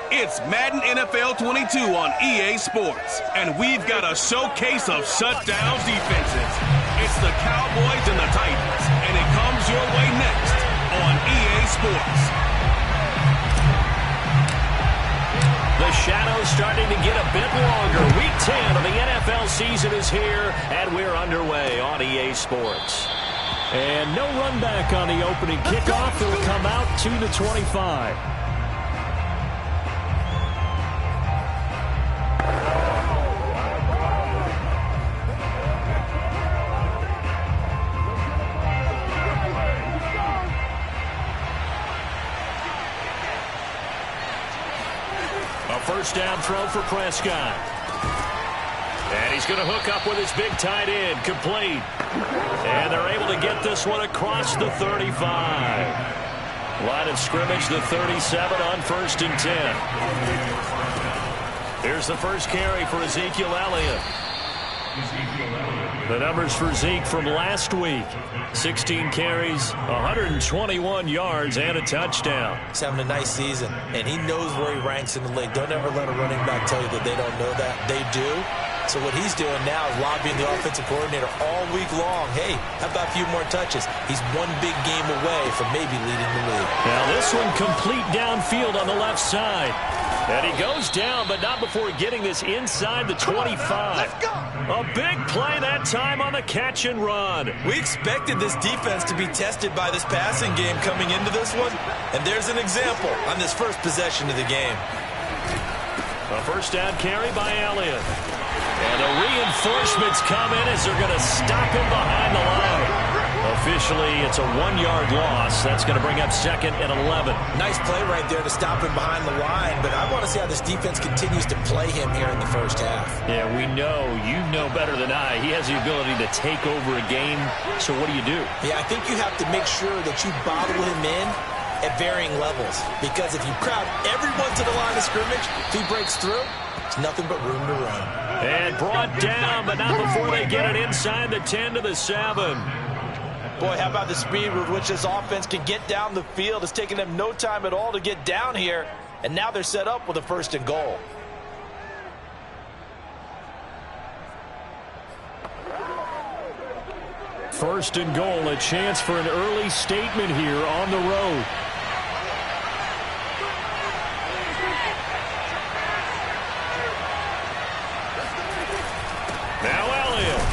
It's Madden NFL 22 on EA Sports, and we've got a showcase of shutdown defenses. It's the Cowboys and the Titans, and it comes your way next on EA Sports. The shadow's starting to get a bit longer. Week 10 of the NFL season is here, and we're underway on EA Sports. And no run back on the opening kickoff. It'll come out to the 25. A first down throw for Prescott. And he's going to hook up with his big tight end, complete. And they're able to get this one across the 35. Line of scrimmage, the 37 on 1st and 10. Here's the first carry for Ezekiel Elliott. The numbers for Zeke from last week. 16 carries, 121 yards, and a touchdown. He's having a nice season, and he knows where he ranks in the league. Don't ever let a running back tell you that they don't know that. They do. So what he's doing now is lobbying the offensive coordinator all week long. Hey, how about a few more touches? He's one big game away from maybe leading the league. Now this one complete downfield on the left side. And he goes down, but not before getting this inside the 25. A big play that time on the catch and run. We expected this defense to be tested by this passing game coming into this one. And there's an example on this first possession of the game. A first down carry by Elliott. And the reinforcements come in as they're going to stop him behind the line. Officially, it's a 1-yard loss. That's going to bring up 2nd and 11. Nice play right there to stop him behind the line, but I want to see how this defense continues to play him here in the first half. Yeah, we know. You know better than I. He has the ability to take over a game. So what do you do? Yeah, I think you have to make sure that you bottle him in at varying levels, because if you crowd everyone to the line of scrimmage, if he breaks through, it's nothing but room to run. And brought down, but not before they get it inside the 10 to the 7. Boy, how about the speed with which this offense can get down the field? It's taken them no time at all to get down here, and now they're set up with a 1st and goal. First and goal, a chance for an early statement here on the road. Now Elliott.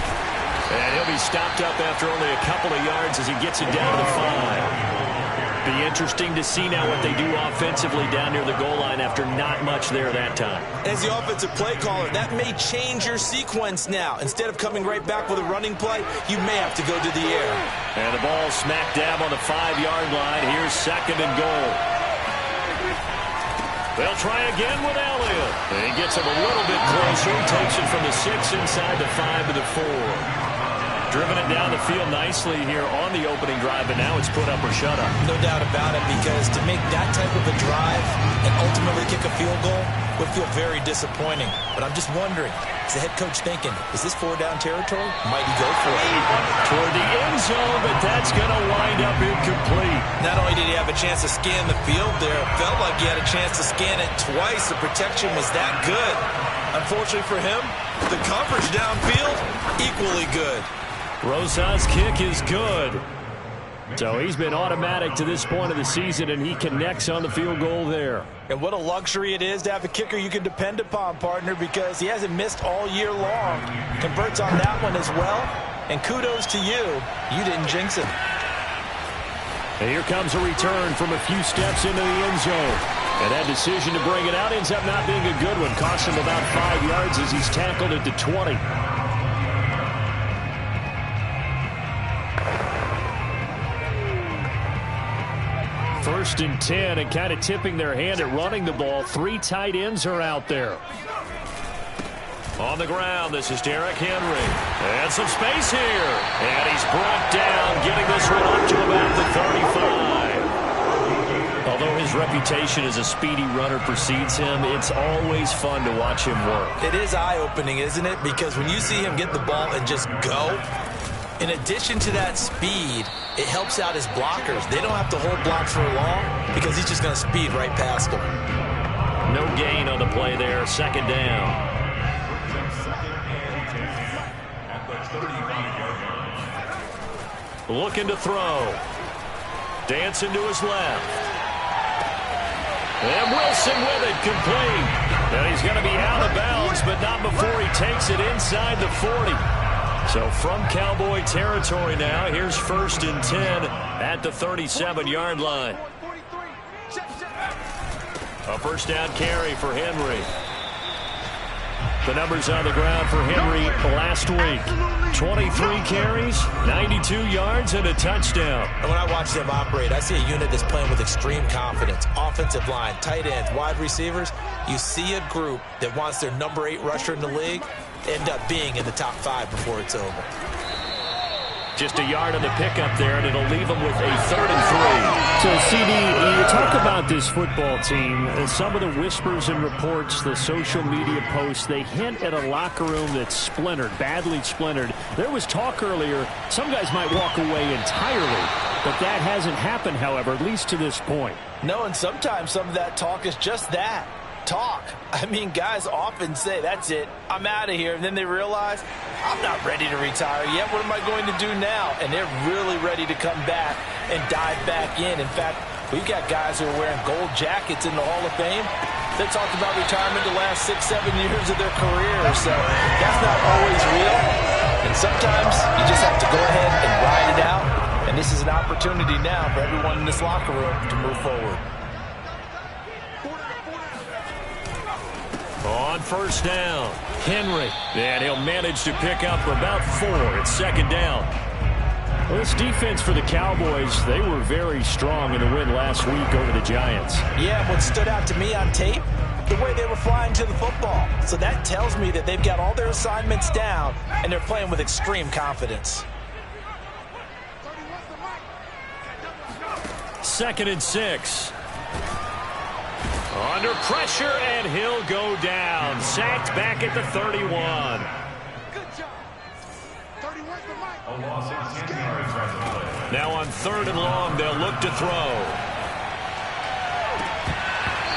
And he'll be stopped up after only a couple of yards as he gets it down to the 5. Be interesting to see now what they do offensively down near the goal line after not much there that time. As the offensive play caller, that may change your sequence now. Instead of coming right back with a running play, you may have to go to the air. And the ball smack dab on the 5-yard line. Here's 2nd and goal. They'll try again with Elliott. And he gets him a little bit closer. Takes it from the 6 inside the 5 to the 4. Driven it down the field nicely here on the opening drive, but now it's put up or shut up. No doubt about it, because to make that type of a drive and ultimately kick a field goal would feel very disappointing. But I'm just wondering, is the head coach thinking, is this 4-down territory? Might he go for it? Toward the end zone, but that's going to wind up incomplete. Not only did he have a chance to scan the field there, it felt like he had a chance to scan it twice. The protection was that good. Unfortunately for him, the coverage downfield, equally good. Rosa's kick is good. So he's been automatic to this point of the season, and he connects on the field goal there. And what a luxury it is to have a kicker you can depend upon, partner, because he hasn't missed all year long. Converts on that one as well. And kudos to you. You didn't jinx him. And here comes a return from a few steps into the end zone. And that decision to bring it out ends up not being a good one. Costs him about 5 yards as he's tackled at the 20. First and 10, and kind of tipping their hand at running the ball. 3 tight ends are out there. On the ground, this is Derrick Henry. And some space here. And he's brought down, getting this one up to about the 35. Although his reputation as a speedy runner precedes him, it's always fun to watch him work. It is eye-opening, isn't it? Because when you see him get the ball and just go, in addition to that speed, it helps out his blockers. They don't have to hold blocks for long because he's just going to speed right past them. No gain on the play there, second down. Looking to throw. Dancing to his left. And Wilson with it, complete. And he's going to be out of bounds, but not before he takes it inside the 40. So from Cowboy territory now, here's 1st and 10 at the 37-yard line. A first down carry for Henry. The numbers on the ground for Henry last week. 23 carries, 92 yards, and a touchdown. And when I watch them operate, I see a unit that's playing with extreme confidence. Offensive line, tight ends, wide receivers. You see a group that wants their number 8 rusher in the league end up being in the top 5 before it's over. Just a yard on the pickup there, and it'll leave them with a 3rd and 3. So, CD, you talk about this football team, and some of the whispers and reports, the social media posts, they hint at a locker room that's splintered, badly splintered. There was talk earlier, some guys might walk away entirely, but that hasn't happened, however, at least to this point. No, and sometimes some of that talk is just that. Talk. I mean, guys often say, that's it, I'm out of here. And then they realize, I'm not ready to retire yet. What am I going to do now? And they're really ready to come back and dive back in. In fact, we've got guys who are wearing gold jackets in the Hall of Fame that talked about retirement the last 6-7 years of their career. So that's not always real. And sometimes you just have to go ahead and ride it out. And this is an opportunity now for everyone in this locker room to move forward. On first down, Henry. And he'll manage to pick up about 4. It's second down. Well, this defense for the Cowboys, they were very strong in the win last week over the Giants. Yeah, what stood out to me on tape, the way they were flying to the football. So that tells me that they've got all their assignments down, and they're playing with extreme confidence. 2nd and 6. Under pressure, and he'll go down. Sacked back at the 31. Good job. 31 for Mike. Now on 3rd and long, they'll look to throw.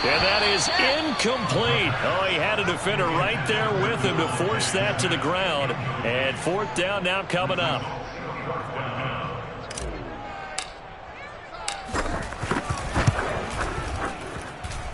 And that is incomplete. Oh, he had a defender right there with him to force that to the ground. And 4th down now coming up.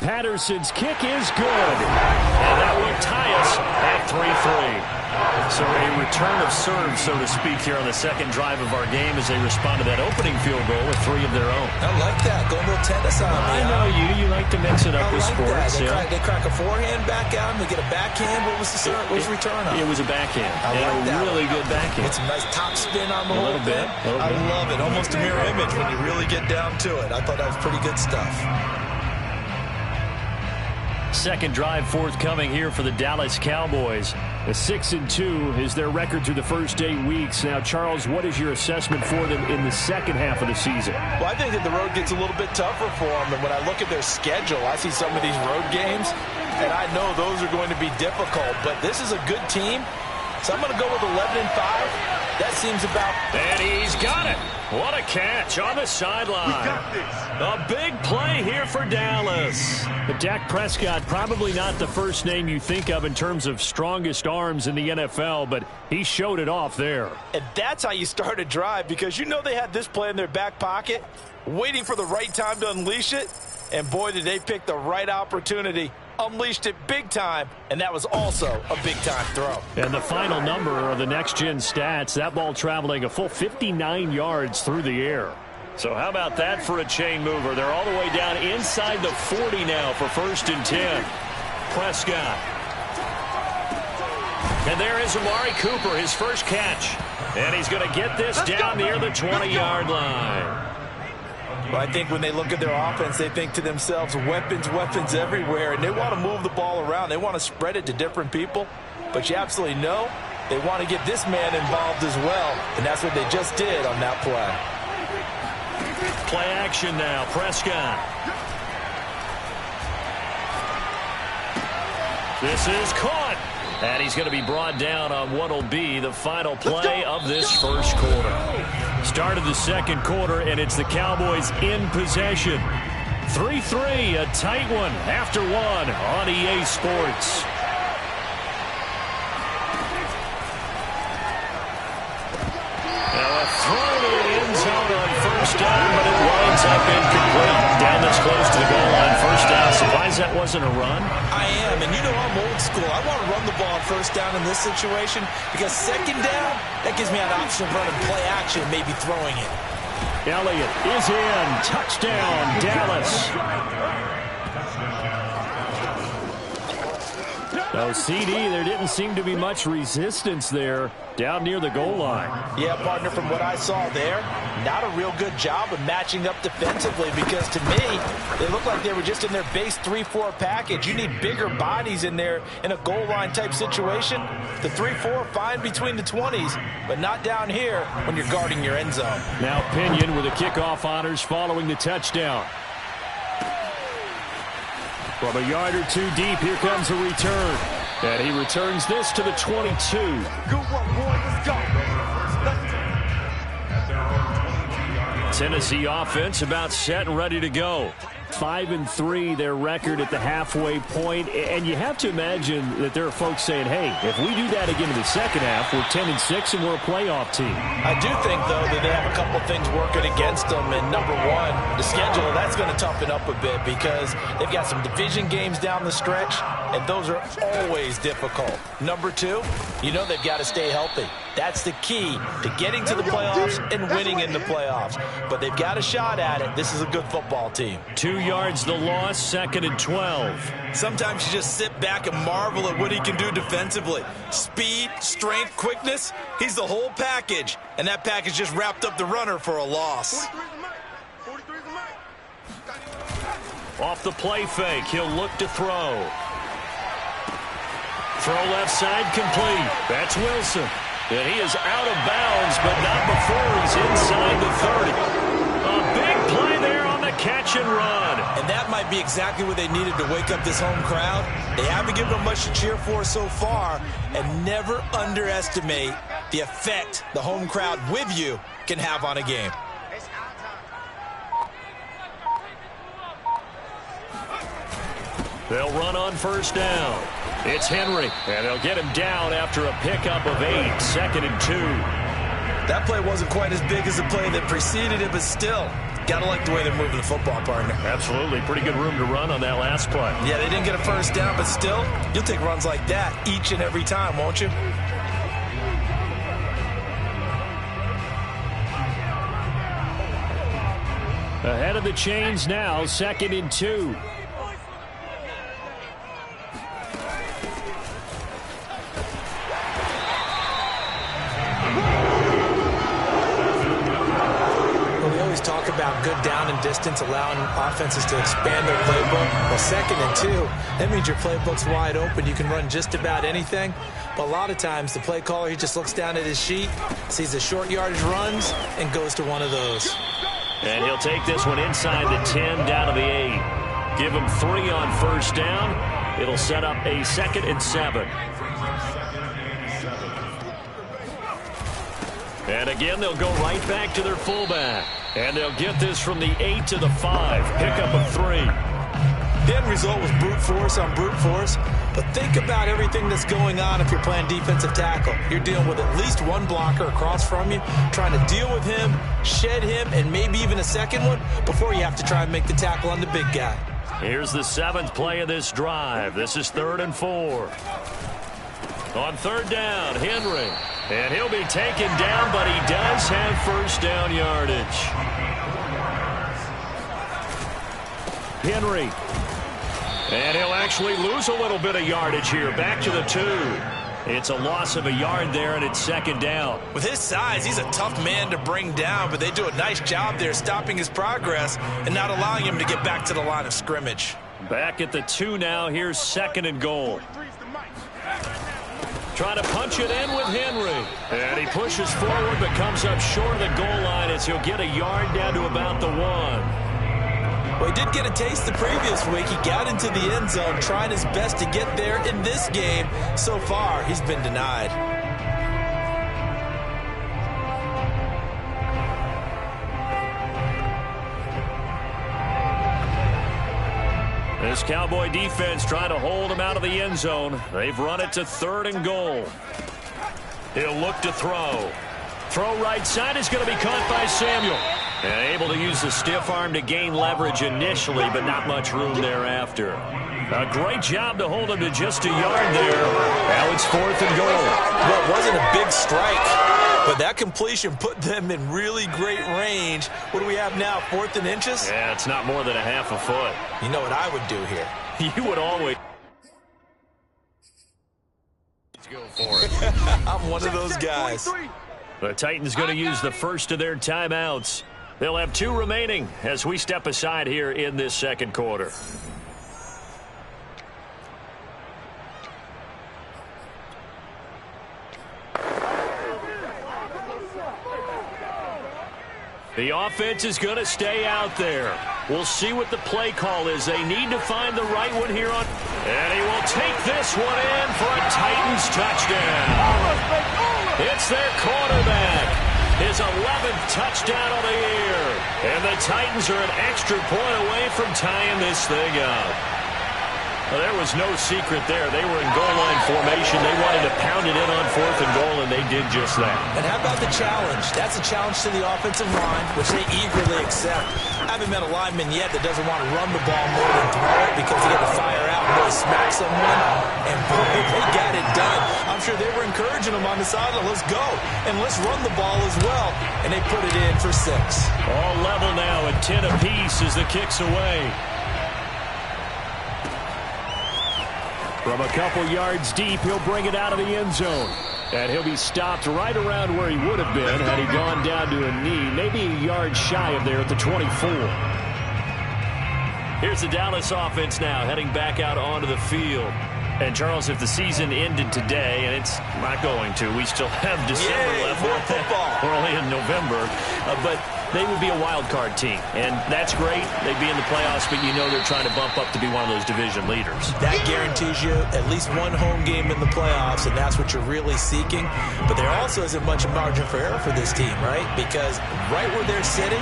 Patterson's kick is good. And that will tie us at 3-3. So a return of serve, so to speak, here on the second drive of our game as they respond to that opening field goal with 3 of their own. I like that. Go a little tennis on me. I know you like to mix it up with sports. They crack a forehand back out and they get a backhand. What was the serve? What was the return on? It was a backhand. I like that. Really good backhand. It's a nice top spin on the a little bit. I love it. Almost a mirror image when you really get down to it. I thought that was pretty good stuff. Second drive forthcoming here for the Dallas Cowboys. A 6-2 is their record through the first 8 weeks. Now, Charles, what is your assessment for them in the second half of the season? Well, I think that the road gets a little bit tougher for them. And when I look at their schedule, I see some of these road games, and I know those are going to be difficult. But this is a good team, so I'm going to go with 11-5. That seems about... And he's got it. What a catch on the sideline. A big play here for Dallas. But Dak Prescott, probably not the first name you think of in terms of strongest arms in the NFL, but he showed it off there. And that's how you start a drive, because you know they had this play in their back pocket, waiting for the right time to unleash it. And boy, did they pick the right opportunity. Unleashed it big time, and that was also a big-time throw. And the final number of the next-gen stats, that ball traveling a full 59 yards through the air. So how about that for a chain mover? They're all the way down inside the 40 now for 1st and 10. Prescott. And there is Amari Cooper, his first catch. And he's going to get this down near the 20-yard line. Well, I think when they look at their offense, they think to themselves, weapons, weapons everywhere, and they want to move the ball around. They want to spread it to different people, but you absolutely know they want to get this man involved as well, and that's what they just did on that play. Play action now, Prescott. This is caught, and he's going to be brought down on what will be the final play of this first quarter. Start of the second quarter, and it's the Cowboys in possession. 3-3, a tight one after one on EA Sports. Thrown to the end zone on first down, but it winds up incomplete. Down that's close to the goal line. First down. Surprised that wasn't a run? I am, and you know I'm old school. I want to run the ball on first down in this situation because second down, that gives me an option of running play action, maybe throwing it. Elliott is in. Touchdown, Dallas. Oh, CD, there didn't seem to be much resistance there down near the goal line. Yeah, partner, from what I saw there, not a real good job of matching up defensively because to me, they looked like they were just in their base 3-4 package. You need bigger bodies in there in a goal line type situation. The 3-4, fine between the 20s, but not down here when you're guarding your end zone. Now Pinion with the kickoff honors following the touchdown. From a yard or two deep, here comes a return. And he returns this to the 22. Good work, boy. Let's go. Tennessee offense about set and ready to go. 5-3 their record at the halfway point, and you have to imagine that there are folks saying, hey, if we do that again in the second half, we're 10-6 and we're a playoff team. I do think, though, that they have a couple things working against them, and number one, the schedule, that's going to toughen up a bit because they've got some division games down the stretch, and those are always difficult. Number two, you know they've got to stay healthy. That's the key to getting to the playoffs and winning in the playoffs. But they've got a shot at it. This is a good football team. 2 yards the loss, 2nd and 12. Sometimes you just sit back and marvel at what he can do defensively. Speed, strength, quickness, he's the whole package. And that package just wrapped up the runner for a loss. 43 is the mic. Off the play fake, he'll look to throw. Throw left side complete. That's Wilson. And he is out of bounds, but not before he's inside the 30. A big play there on the catch and run. And that might be exactly what they needed to wake up this home crowd. They haven't given them much to cheer for so far, and never underestimate the effect the home crowd with you can have on a game. They'll run on first down. It's Henry, and they'll get him down after a pickup of 8, 2nd and 2. That play wasn't quite as big as the play that preceded it, but still, gotta like the way they're moving the football, partner. Absolutely. Pretty good room to run on that last play. Yeah, they didn't get a first down, but still, you'll take runs like that each and every time, won't you? Ahead of the chains now, 2nd and 2. Talk about good down and distance, allowing offenses to expand their playbook. Well, 2nd and 2, that means your playbook's wide open. You can run just about anything. But a lot of times, the play caller, he just looks down at his sheet, sees the short yardage runs, and goes to one of those. And he'll take this one inside the 10, down to the 8. Give him 3 on first down. It'll set up a 2nd and 7. And again, they'll go right back to their fullback. And they'll get this from the 8 to the 5. Pickup of 3. The end result was brute force on brute force. But think about everything that's going on if you're playing defensive tackle. You're dealing with at least one blocker across from you, trying to deal with him, shed him, and maybe even a second one before you have to try and make the tackle on the big guy. Here's the 7th play of this drive. This is 3rd and 4. On 3rd down, Henry. And he'll be taken down, but he does have first down yardage. Henry. And he'll actually lose a little bit of yardage here. Back to the 2. It's a loss of a yard there, and it's 2nd down. With his size, he's a tough man to bring down, but they do a nice job there stopping his progress and not allowing him to get back to the line of scrimmage. Back at the 2 now. Here's 2nd and goal. Trying to punch it in with Henry. And he pushes forward but comes up short of the goal line as he'll get a yard down to about the 1. Well, he did get a taste the previous week. He got into the end zone trying his best to get there in this game. So far, he's been denied. This Cowboy defense trying to hold him out of the end zone. They've run it to 3rd and goal. He'll look to throw. Throw right side is going to be caught by Samuel. And able to use the stiff arm to gain leverage initially, but not much room thereafter. A great job to hold him to just a yard there. Now it's 4th and goal. Well, it wasn't a big strike, but that completion put them in really great range. What do we have now, 4th and inches? Yeah, it's not more than a half a foot. You know what I would do here? You would always go for it. I'm one of those guys. The Titans going to use the first of their timeouts. They'll have 2 remaining as we step aside here in this second quarter. The offense is going to stay out there. We'll see what the play call is. They need to find the right one here on. And he will take this one in for a Titans touchdown. It's their quarterback. His 11th touchdown of the year. And the Titans are an extra point away from tying this thing up. Well, there was no secret there. They were in goal line formation. They wanted to pound it in on 4th and goal, and they did just that. And how about the challenge? That's a challenge to the offensive line, which they eagerly accept. I haven't met a lineman yet that doesn't want to run the ball more than throw it because they get to fire out and really smack someone. And boy, they got it done. I'm sure they were encouraging them on the sideline. Let's go. And let's run the ball as well. And they put it in for 6. All level now at 10 apiece as the kick's away. From a couple yards deep, he'll bring it out of the end zone. And he'll be stopped right around where he would have been had he gone down to a knee, maybe a yard shy of there at the 24. Here's the Dallas offense now heading back out onto the field. And, Charles, if the season ended today, and it's not going to, we still have December left. More football. We're only in November. But they would be a wild card team, and that's great. They'd be in the playoffs, but you know they're trying to bump up to be one of those division leaders. That guarantees you at least one home game in the playoffs, and that's what you're really seeking. But there also isn't much margin for error for this team, right? Because right where they're sitting,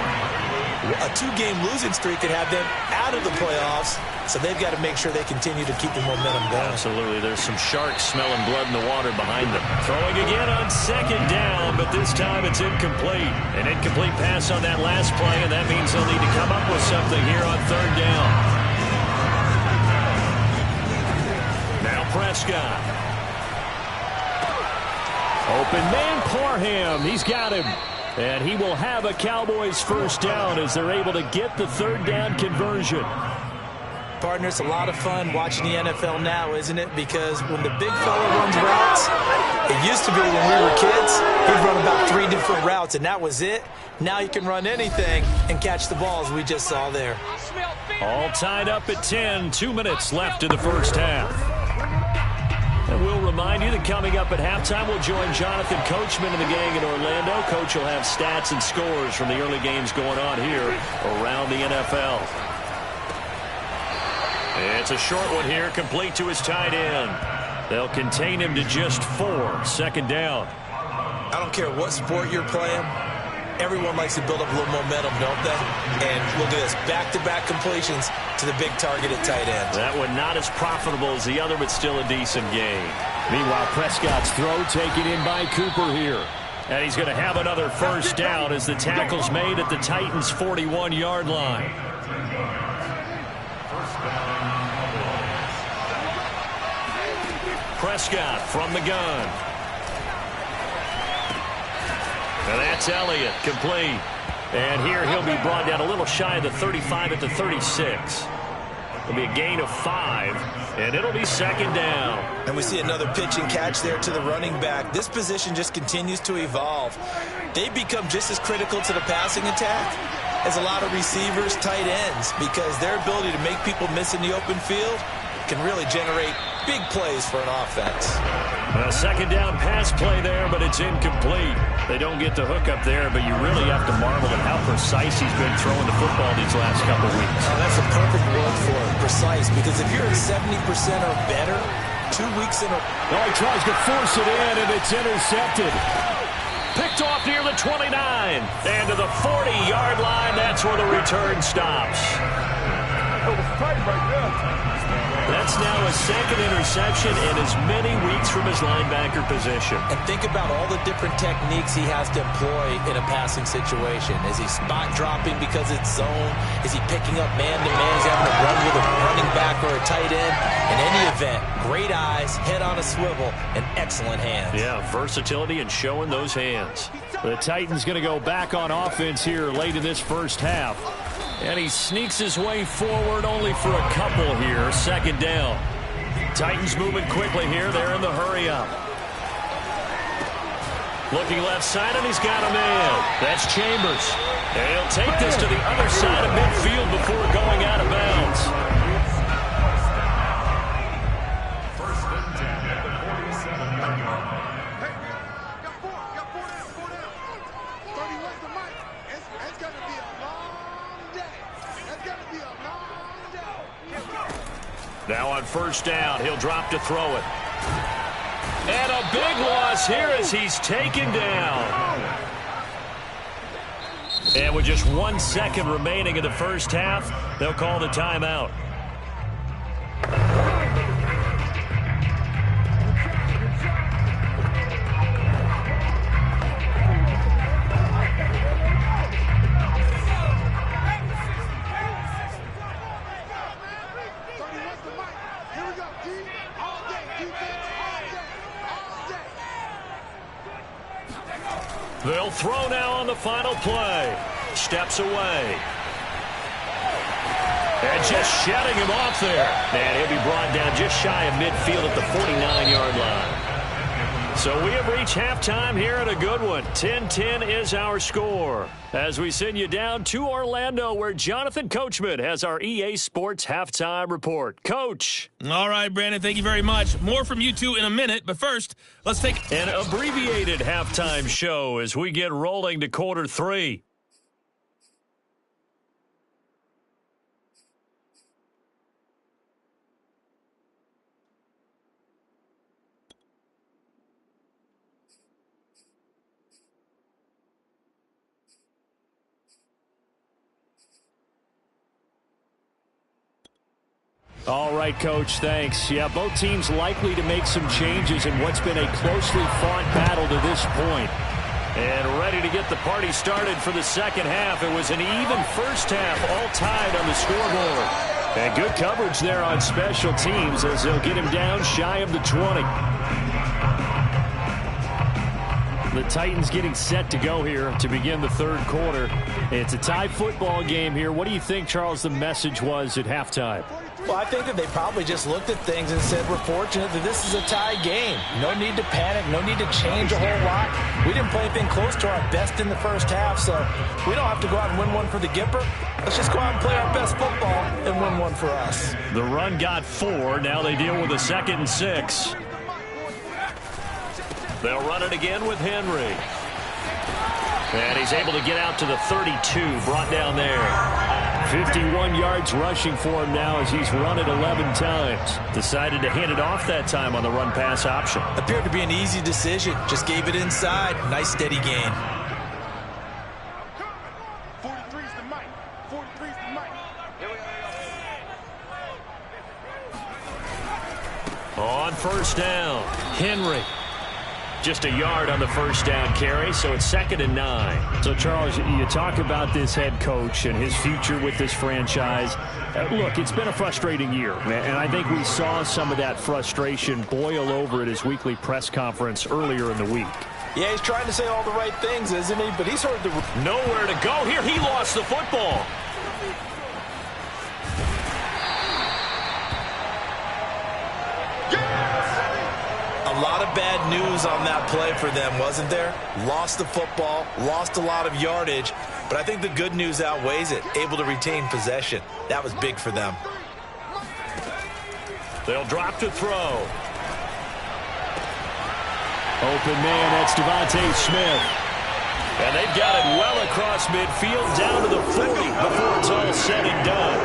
a 2-game losing streak could have them out of the playoffs, so they've got to make sure they continue to keep the momentum going. Absolutely. There's some sharks smelling blood in the water behind them. Throwing again on 2nd down, but this time it's incomplete. An incomplete pass on that last play, and that means they'll need to come up with something here on 3rd down. Now Prescott. Open man, Parham. He's got him. And he will have a Cowboys first down as they're able to get the 3rd down conversion. Partner, it's a lot of fun watching the NFL now, isn't it? Because when the big fella runs routes, it used to be when we were kids, he'd run about 3 different routes, and that was it. Now you can run anything and catch the balls we just saw there. All tied up at 10, 2 minutes left in the first half. And we'll remind you that coming up at halftime, we'll join Jonathan Coachman and the gang in Orlando. Coach will have stats and scores from the early games going on here around the NFL. It's a short one here, complete to his tight end. They'll contain him to just 4, 2nd down. I don't care what sport you're playing. Everyone likes to build up a little momentum, don't they? And look at this, back-to-back completions to the big target at tight end. That one not as profitable as the other, but still a decent gain. Meanwhile, Prescott's throw taken in by Cooper here. And he's going to have another first down as the tackle's made at the Titans' 41-yard line. Prescott from the gun. And that's Elliott, complete. And here he'll be brought down a little shy of the 35 at the 36. It'll be a gain of 5, and it'll be 2nd down. And we see another pitch and catch there to the running back. This position just continues to evolve. They become just as critical to the passing attack as a lot of receivers, tight ends, because their ability to make people miss in the open field can really generate big plays for an offense. A 2nd down pass play there, but it's incomplete. They don't get the hook up there, but you really have to marvel at how precise he's been throwing the football these last couple weeks. Oh, that's a perfect word for it, precise, because if you're at 70% or better, 2 weeks in a... Oh, he tries to force it in, and it's intercepted. Picked off near the 29. And to the 40-yard line, that's where the return stops. That's now a second interception and as many weeks from his linebacker position. And think about all the different techniques he has to employ in a passing situation. Is he spot dropping because it's zone? Is he picking up man-to-man? Is he having to run with a running back or a tight end? In any event, great eyes, head on a swivel, and excellent hands. Yeah, versatility and showing those hands. The Titans going to go back on offense here late in this first half. And he sneaks his way forward only for a couple here. Second down. Titans moving quickly here. They're in the hurry up. Looking left side, and he's got a man. That's Chambers. And he'll take this to the other side of midfield before going out of bounds. Now on first down, he'll drop to throw it. And a big loss here as he's taken down. And with just 1 second remaining in the first half, they'll call the timeout. They'll throw now on the final play. Steps away. And just shutting him off there. And he'll be brought down just shy of midfield at the 49-yard line. So we have reached halftime here at a good one. 10-10 is our score. As we send you down to Orlando, where Jonathan Coachman has our EA Sports Halftime Report. Coach. All right, Brandon, thank you very much. More from you two in a minute, but first, let's take an abbreviated halftime show as we get rolling to quarter three. All right, Coach, thanks. Yeah, both teams likely to make some changes in what's been a closely fought battle to this point. And ready to get the party started for the second half. It was an even first half, all tied on the scoreboard. And good coverage there on special teams as they'll get him down shy of the 20. The Titans getting set to go here to begin the third quarter. It's a tie football game here. What do you think, Charles, the message was at halftime? Well, I think that they probably just looked at things and said, we're fortunate that this is a tie game. No need to panic. No need to change a whole lot. We didn't play anything close to our best in the first half, so we don't have to go out and win one for the Gipper. Let's just go out and play our best football and win one for us. The run got 4. Now they deal with a 2nd and 6. They'll run it again with Henry. And he's able to get out to the 32, brought down there. 51 yards rushing for him now as he's run it 11 times. Decided to hand it off that time on the run-pass option. Appeared to be an easy decision. Just gave it inside. Nice steady gain. 43's the mic. 43's the mic. On first down, Henry. Just a yard on the first down carry, so it's 2nd and 9. So, Charles, you talk about this head coach and his future with this franchise. Look, it's been a frustrating year, and I think we saw some of that frustration boil over at his weekly press conference earlier in the week. Yeah, he's trying to say all the right things, isn't he? But he's heard the... Nowhere to go here. He lost the football. A lot of bad news on that play for them, wasn't there? Lost the football, lost a lot of yardage, but I think the good news outweighs it. Able to retain possession. That was big for them. They'll drop to throw. Open man, that's Devontae Smith. And they've got it well across midfield, down to the 40 before it's all said and done.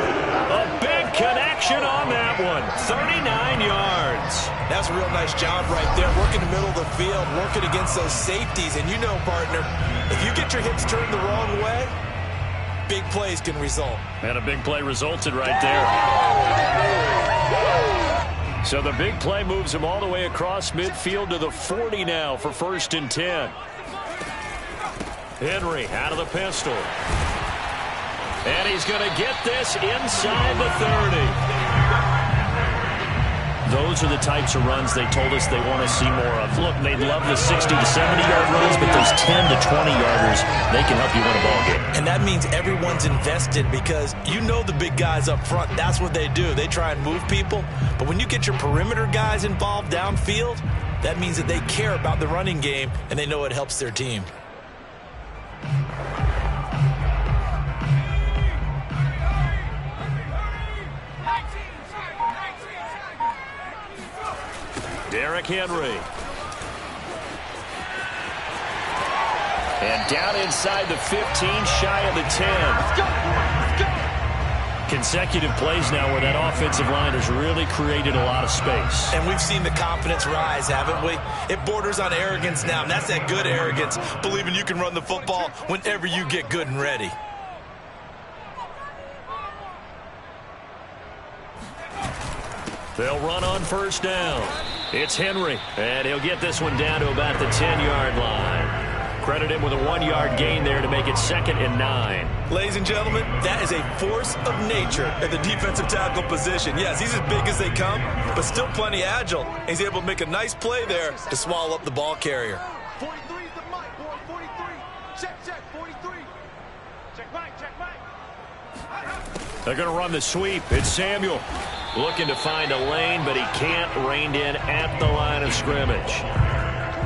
A big connection on that one. 39 yards. That's a real nice job right there. Working the middle of the field, working against those safeties. And you know, partner, if you get your hips turned the wrong way, big plays can result. And a big play resulted right there. So the big play moves him all the way across midfield to the 40 now for 1st and 10. Henry out of the pistol. And he's going to get this inside the 30. Those are the types of runs they told us they want to see more of. Look, they love the 60 to 70-yard runs, but those 10 to 20-yarders, they can help you win a ball game. And that means everyone's invested because you know the big guys up front, that's what they do. They try and move people. But when you get your perimeter guys involved downfield, that means that they care about the running game and they know it helps their team. Derrick Henry. And down inside the 15, shy of the 10. Consecutive plays now where that offensive line has really created a lot of space. And we've seen the confidence rise, haven't we? It borders on arrogance now, and that's that good arrogance, believing you can run the football whenever you get good and ready. They'll run on 1st down. It's Henry, and he'll get this one down to about the 10-yard line. Credit him with a 1-yard gain there to make it 2nd and 9. Ladies and gentlemen, that is a force of nature at the defensive tackle position. Yes, he's as big as they come, but still plenty agile. He's able to make a nice play there to swallow up the ball carrier. 43 is the mic, boy. 43. Check, 43. Check mic. They're going to run the sweep. It's Samuel looking to find a lane, but he can't. Reined in at the line of scrimmage.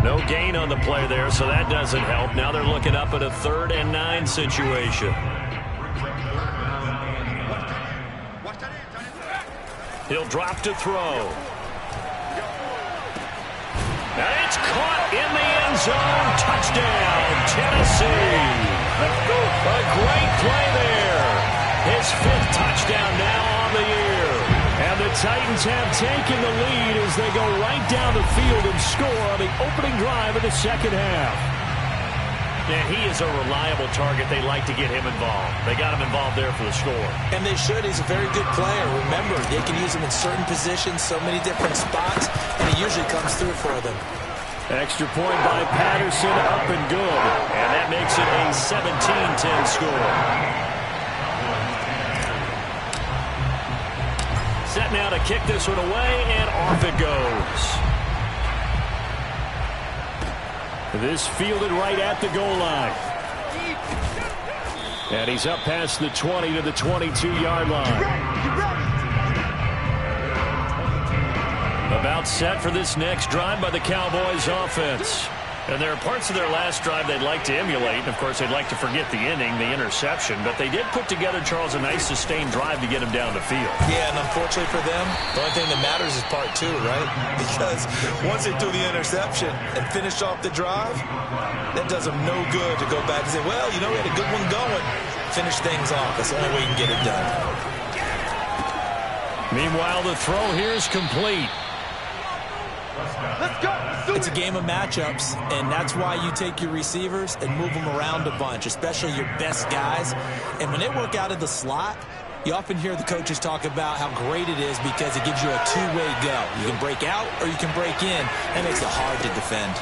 No gain on the play there, so that doesn't help. Now they're looking up at a 3rd and 9 situation. He'll drop to throw. And it's caught in the end zone. Touchdown, Tennessee. A great play there. His 5th touchdown now on the year. And the Titans have taken the lead as they go right down the field and score on the opening drive of the 2nd half. And he is a reliable target. They like to get him involved. They got him involved there for the score. And they should. He's a very good player. Remember, they can use him in certain positions, so many different spots, and he usually comes through for them. Extra point by Patterson, up and good. And that makes it a 17-10 score. Set now to kick this one away, and off it goes. This fielded right at the goal line. And he's up past the 20 to the 22-yard line. About set for this next drive by the Cowboys offense. And there are parts of their last drive they'd like to emulate. Of course, they'd like to forget the inning, the interception. But they did put together, Charles, a nice sustained drive to get him down the field. Yeah, and unfortunately for them, the only thing that matters is part 2, right? Because once they threw the interception and finished off the drive, that does them no good to go back and say, well, you know, we had a good one going. Finish things off. That's the only way you can get it done. Meanwhile, the throw here is complete. Let's go. It's a game of matchups, and that's why you take your receivers and move them around a bunch, especially your best guys. And when they work out of the slot, you often hear the coaches talk about how great it is because it gives you a two-way go. You can break out or you can break in. That makes it hard to defend.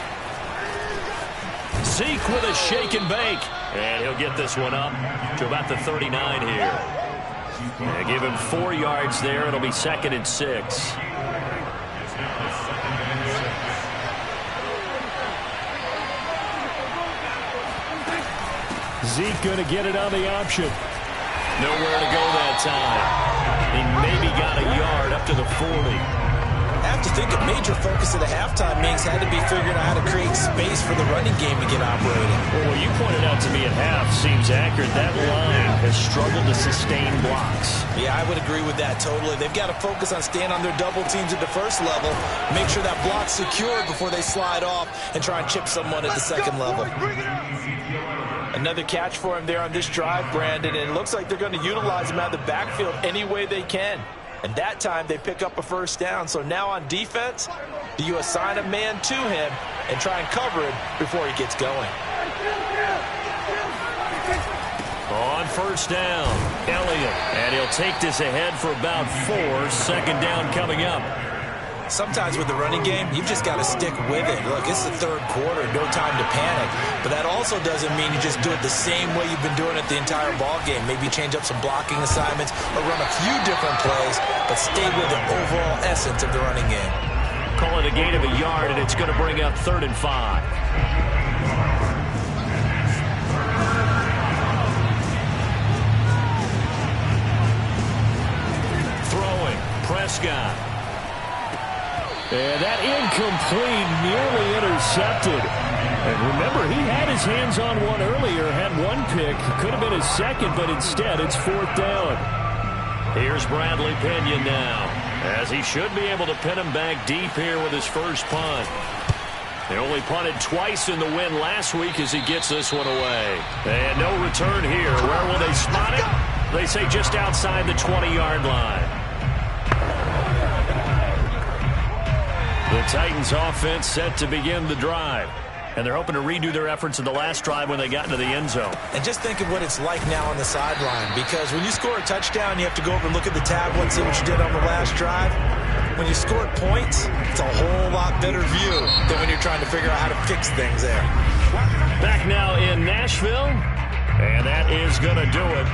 Zeke with a shake and bake. And he'll get this one up to about the 39 here. They give him 4 yards there. It'll be 2nd and 6. Zeke going to get it on the option. Nowhere to go that time. He maybe got a yard up to the 40. I have to think a major focus of the halftime means had to be figuring out how to create space for the running game to get operating. Well, what you pointed out to me at half seems accurate. That line has struggled to sustain blocks. Yeah, I would agree with that totally. They've got to focus on staying on their double teams at the first level, make sure that block's secured before they slide off and try and chip someone at the second level. Another catch for him there on this drive, Brandon, and it looks like they're going to utilize him out of the backfield any way they can. And that time they pick up a first down. So now on defense, do you assign a man to him and try and cover him before he gets going? On first down, Elliott. And he'll take this ahead for about 4. Second down coming up. Sometimes with the running game, you've just got to stick with it. Look, it's the third quarter, no time to panic. But that also doesn't mean you just do it the same way you've been doing it the entire ball game. Maybe change up some blocking assignments or run a few different plays, but stay with the overall essence of the running game. Call it a gain of a yard, and it's going to bring up 3rd and 5. Throwing, Prescott. And that incomplete, nearly intercepted. And remember, he had his hands on one earlier, had one pick. Could have been his second, but instead it's 4th down. Here's Bradley Pinion now, as he should be able to pin him back deep here with his first punt. They only punted twice in the win last week as he gets this one away. And no return here. Where will they spot it? They say just outside the 20-yard line. The Titans offense set to begin the drive. And they're hoping to redo their efforts in the last drive when they got into the end zone. And just think of what it's like now on the sideline. Because when you score a touchdown, you have to go over and look at the tablet and see what you did on the last drive. When you scored points, it's a whole lot better view than when you're trying to figure out how to fix things there. Back now in Nashville. And that is going to do it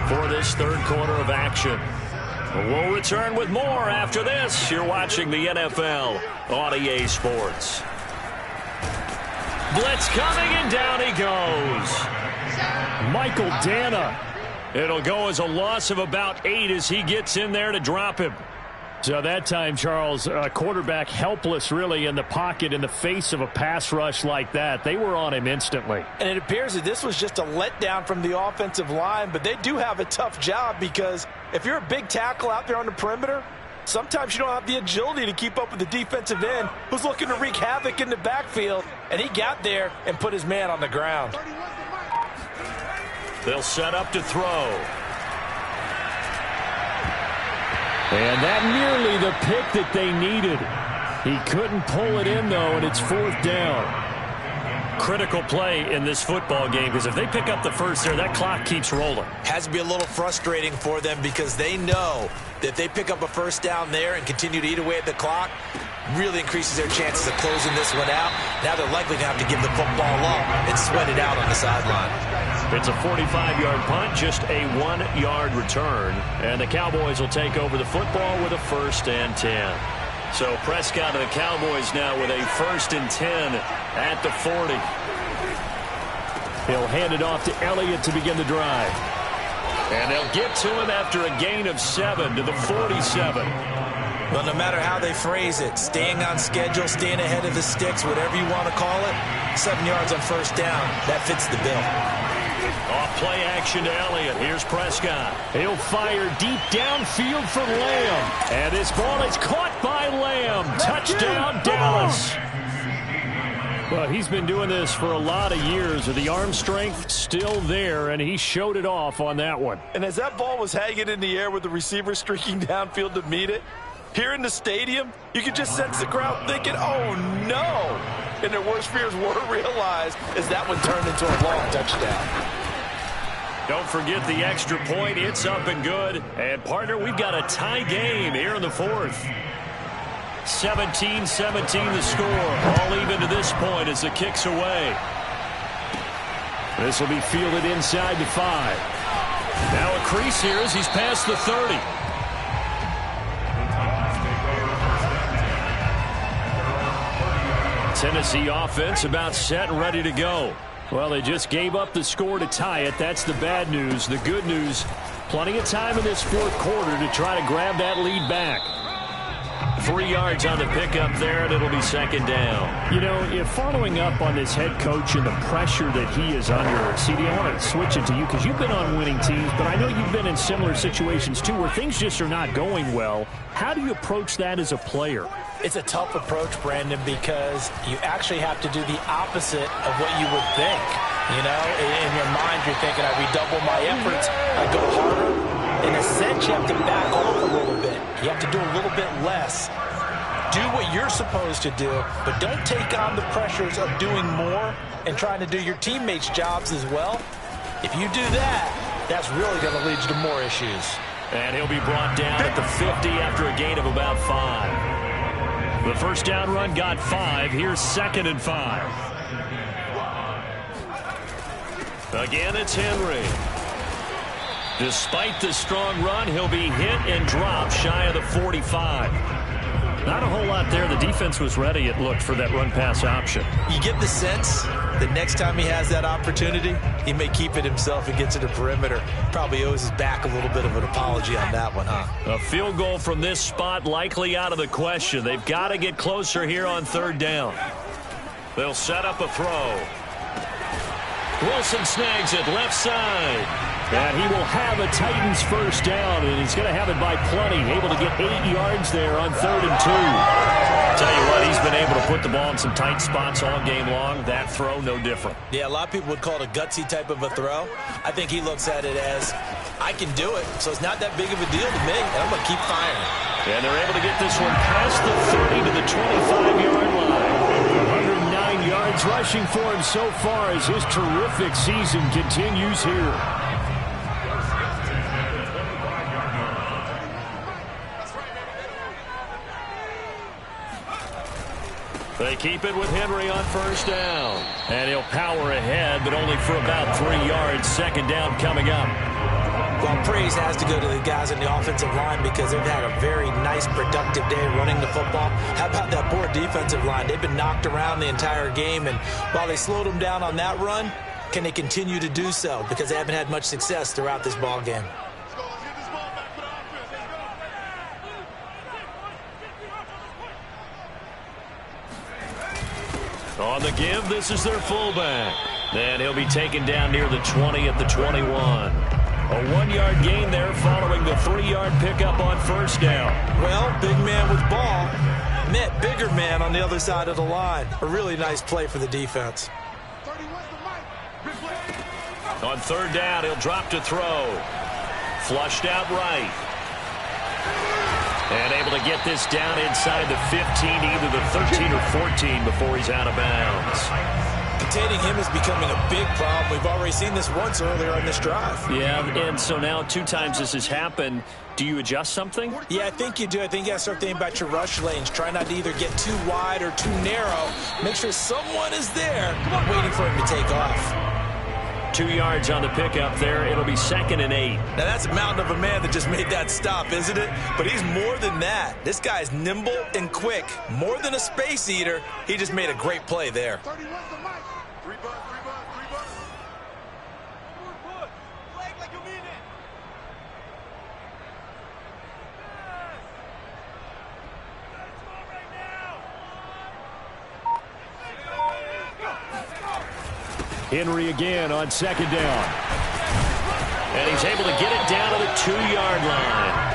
for this third quarter of action. We'll return with more after this. You're watching the NFL on EA Sports. Blitz coming, and down he goes. Michael Dana. It'll go as a loss of about 8 as he gets in there to drop him. So that time, Charles, quarterback helpless really in the pocket in the face of a pass rush like that. They were on him instantly. And it appears that this was just a letdown from the offensive line, but they do have a tough job because if you're a big tackle out there on the perimeter, sometimes you don't have the agility to keep up with the defensive end who's looking to wreak havoc in the backfield, and he got there and put his man on the ground. They'll set up to throw. And that nearly the pick that they needed. He couldn't pull it in, though, and it's 4th down. Critical play in this football game because if they pick up the first there, that clock keeps rolling. Has to be a little frustrating for them because they know that if they pick up a first down there and continue to eat away at the clock, really increases their chances of closing this one out. Now they're likely going to have to give the football up and sweat it out on the sideline. It's a 45-yard punt, just a 1-yard return. And the Cowboys will take over the football with a 1st and 10. So Prescott and the Cowboys now with a 1st and 10 at the 40. He'll hand it off to Elliott to begin the drive. And they'll get to him after a gain of 7 to the 47. Well, no matter how they phrase it, staying on schedule, staying ahead of the sticks, whatever you want to call it, 7 yards on first down, that fits the bill. Off play action to Elliott. Here's Prescott. He'll fire deep downfield for Lamb. And this ball is caught by Lamb. Touchdown, Dallas. Well, he's been doing this for a lot of years. The arm strength still there, and he showed it off on that one. And as that ball was hanging in the air with the receiver streaking downfield to meet it, here in the stadium, you could just sense the crowd thinking, oh, no. And their worst fears were realized as that one turned into a long touchdown. Don't forget the extra point. It's up and good. And, partner, we've got a tie game here in the 4th. 17-17 the score. All even to this point as the kick's away. This will be fielded inside the 5. Now a crease here as he's past the 30. Tennessee offense about set and ready to go. Well, they just gave up the score to tie it. That's the bad news. The good news, plenty of time in this 4th quarter to try to grab that lead back. 3 yards on the pickup there, and it'll be 2nd down. You know, if following up on this head coach and the pressure that he is under, CD, I want to switch it to you because you've been on winning teams, but I know you've been in similar situations too where things just are not going well. How do you approach that as a player? It's a tough approach, Brandon, because you actually have to do the opposite of what you would think. You know, in your mind, you're thinking, I redouble my efforts, I go harder. In a sense, you have to back off a little bit. You have to do a little bit less. Do what you're supposed to do, but don't take on the pressures of doing more and trying to do your teammates' jobs as well. If you do that, that's really going to lead you to more issues. And he'll be brought down at the 50 after a gain of about 5. The first down run got 5. Here's 2nd and 5. Again, it's Henry. Despite the strong run, he'll be hit and dropped shy of the 45. Not a whole lot there. The defense was ready, it looked, for that run-pass option. You get the sense that next time he has that opportunity, he may keep it himself and get to the perimeter. Probably owes his back a little bit of an apology on that one, huh? A field goal from this spot likely out of the question. They've got to get closer here on 3rd down. They'll set up a throw. Wilson snags it left side. And he will have a Titans first down, and he's going to have it by plenty. Able to get 8 yards there on 3rd and 2. Tell you what, he's been able to put the ball in some tight spots all game long. That throw, no different. Yeah, a lot of people would call it a gutsy type of a throw. I think he looks at it as, I can do it, so it's not that big of a deal to me, and I'm going to keep firing. And they're able to get this one past the 30 to the 25-yard line. 109 yards rushing for him so far as his terrific season continues here. They keep it with Henry on first down. And he'll power ahead, but only for about 3 yards. 2nd down coming up. Well, praise has to go to the guys in the offensive line because they've had a very nice, productive day running the football. How about that poor defensive line? They've been knocked around the entire game, and while they slowed them down on that run, can they continue to do so? Because they haven't had much success throughout this ball game. On the give, this is their fullback. And he'll be taken down near the 20 at the 21. A 1-yard gain there following the 3-yard pickup on first down. Well, big man with ball met bigger man on the other side of the line. A really nice play for the defense. On 3rd down, he'll drop to throw. Flushed out right. And able to get this down inside the 15, either the 13 or 14 before he's out of bounds. Containing him is becoming a big problem. We've already seen this once earlier on this drive. Yeah, and so now 2 times this has happened. Do you adjust something? Yeah, I think you do. I think you got to start thinking about your rush lanes. Try not to either get too wide or too narrow. Make sure someone is there waiting for him to take off. 2 yards on the pickup there. It'll be 2nd and 8. Now, that's a mountain of a man that just made that stop, isn't it? But he's more than that. This guy's nimble and quick. More than a space eater. He just made a great play there. Henry again on 2nd down. And he's able to get it down to the 2-yard line.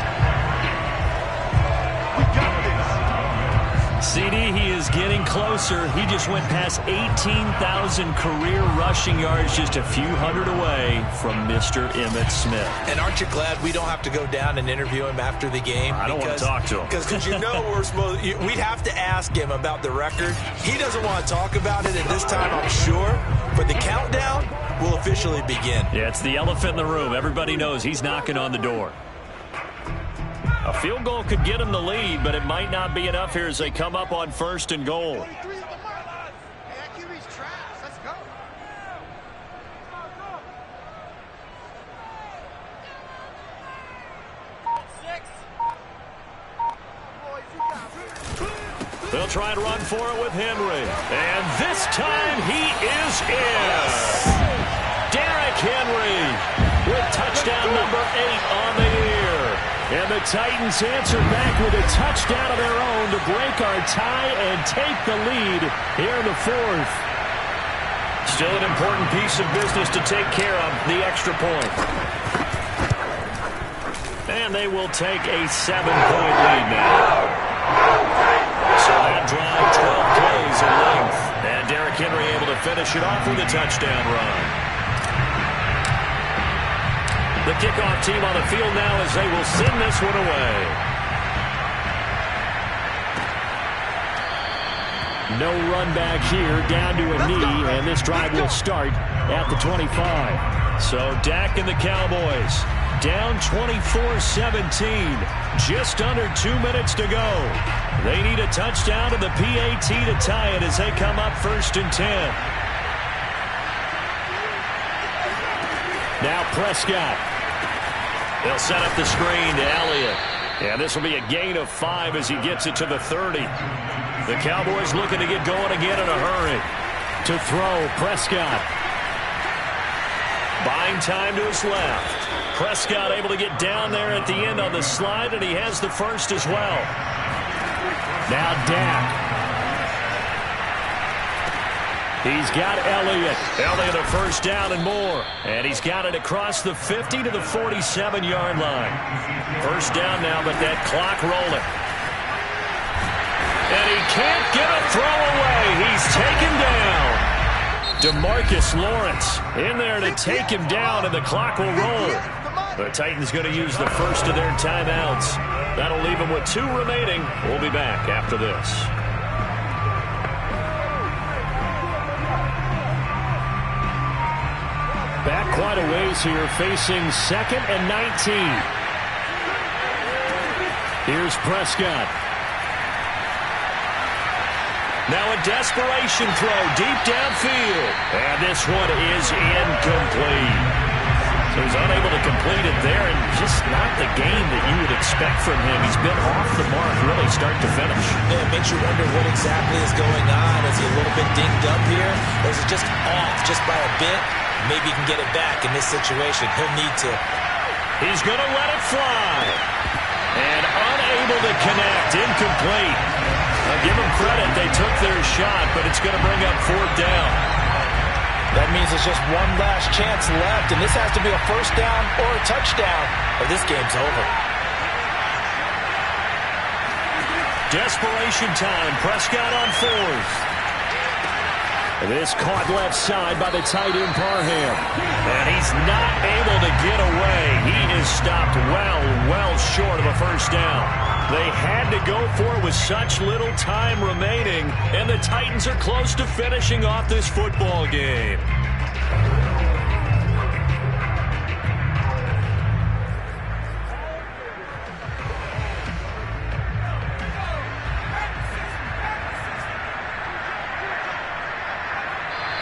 CD, he is getting closer. He just went past 18,000 career rushing yards, just a few hundred away from Mr. Emmitt Smith. And aren't you glad we don't have to go down and interview him after the game? I don't want to talk to him. Because you know we'd have to ask him about the record. He doesn't want to talk about it at this time, I'm sure. But the countdown will officially begin. Yeah, it's the elephant in the room. Everybody knows he's knocking on the door. A field goal could get him the lead, but it might not be enough here as they come up on 1st and goal. They'll try and run for it with Henry. And this time he is in. Derrick Henry with touchdown number 8 on the year. And the Titans answer back with a touchdown of their own to break our tie and take the lead here in the 4th. Still an important piece of business to take care of, the extra point. And they will take a 7-point lead now. So that drive, 12 plays in length. And Derrick Henry able to finish it off with a touchdown run. The kickoff team on the field now as they will send this one away. No run back here, down to a knee, and this drive will start at the 25. So Dak and the Cowboys down 24-17. Just under 2 minutes to go. They need a touchdown to the PAT to tie it as they come up 1st and 10. Now Prescott. They'll set up the screen to Elliott. And this will be a gain of 5 as he gets it to the 30. The Cowboys looking to get going again in a hurry. To throw, Prescott. Buying time to his left. Prescott able to get down there at the end on the slide, and he has the first as well. Now Dak. He's got Elliott. Elliott a first down and more. And he's got it across the 50 to the 47-yard line. First down now, but that clock rolling. And he can't get a throw away. He's taken down. DeMarcus Lawrence in there to take him down, and the clock will roll. The Titans going to use the first of their timeouts. That'll leave them with 2 remaining. We'll be back after this. Back quite a ways here, facing 2nd and 19. Here's Prescott. Now a desperation throw deep downfield. And this one is incomplete. So he's unable to complete it there, and just not the game that you would expect from him. He's been off the mark really start to finish. Yeah, it makes you wonder what exactly is going on. Is he a little bit dinged up here? Or is it just off just by a bit? Maybe he can get it back in this situation. He'll need to. He's going to let it fly. And unable to connect. Incomplete. I'll give them credit. They took their shot, but it's going to bring up 4th down. That means there's just one last chance left, and this has to be a first down or a touchdown, or this game's over. Desperation time. Prescott on 4th. This caught left side by the tight end Parham. And he's not able to get away. He is stopped well short of a first down. They had to go for it with such little time remaining, and the Titans are close to finishing off this football game.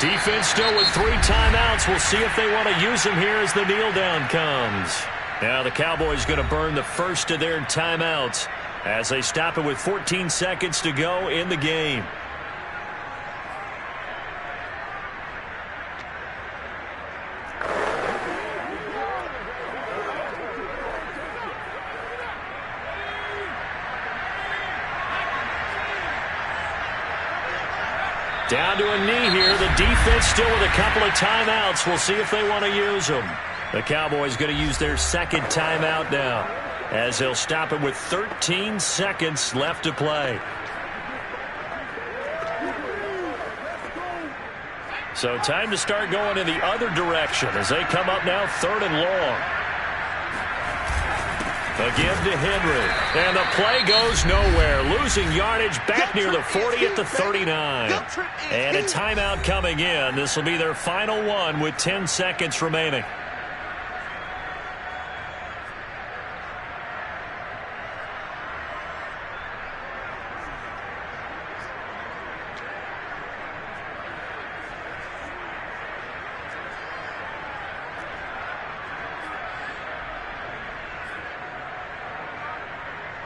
Defense still with 3 timeouts. We'll see if they want to use them here as the kneel down comes. Now the Cowboys going to burn the first of their timeouts as they stop it with 14 seconds to go in the game. Down to a knee here. The defense still with a couple of timeouts. We'll see if they want to use them. The Cowboys going to use their 2nd timeout now as they'll stop it with 13 seconds left to play. So time to start going in the other direction as they come up now 3rd and long. Again to Henry. And the play goes nowhere. Losing yardage back near the 40 at the 39. And a timeout coming in. This will be their final one with 10 seconds remaining.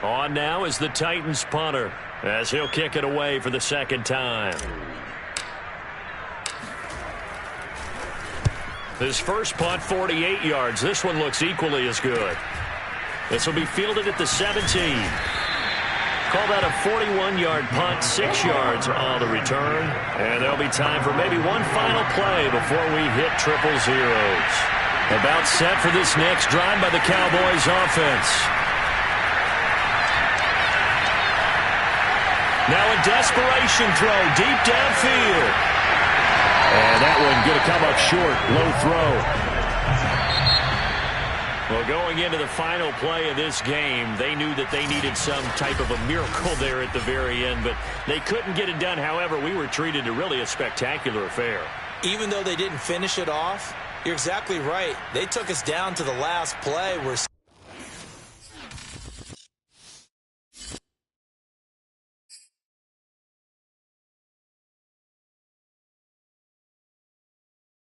On now is the Titans punter as he'll kick it away for the 2nd time. His first punt, 48 yards. This one looks equally as good. This will be fielded at the 17. Call that a 41-yard punt, 6 yards on the return. And there'll be time for maybe one final play before we hit triple zeros. About set for this next drive by the Cowboys offense. Now a desperation throw deep downfield. And that one going to come up short. Low throw. Well, going into the final play of this game, they knew that they needed some type of a miracle there at the very end, but they couldn't get it done. However, we were treated to really a spectacular affair. Even though they didn't finish it off, You're exactly right. They took us down to the last play where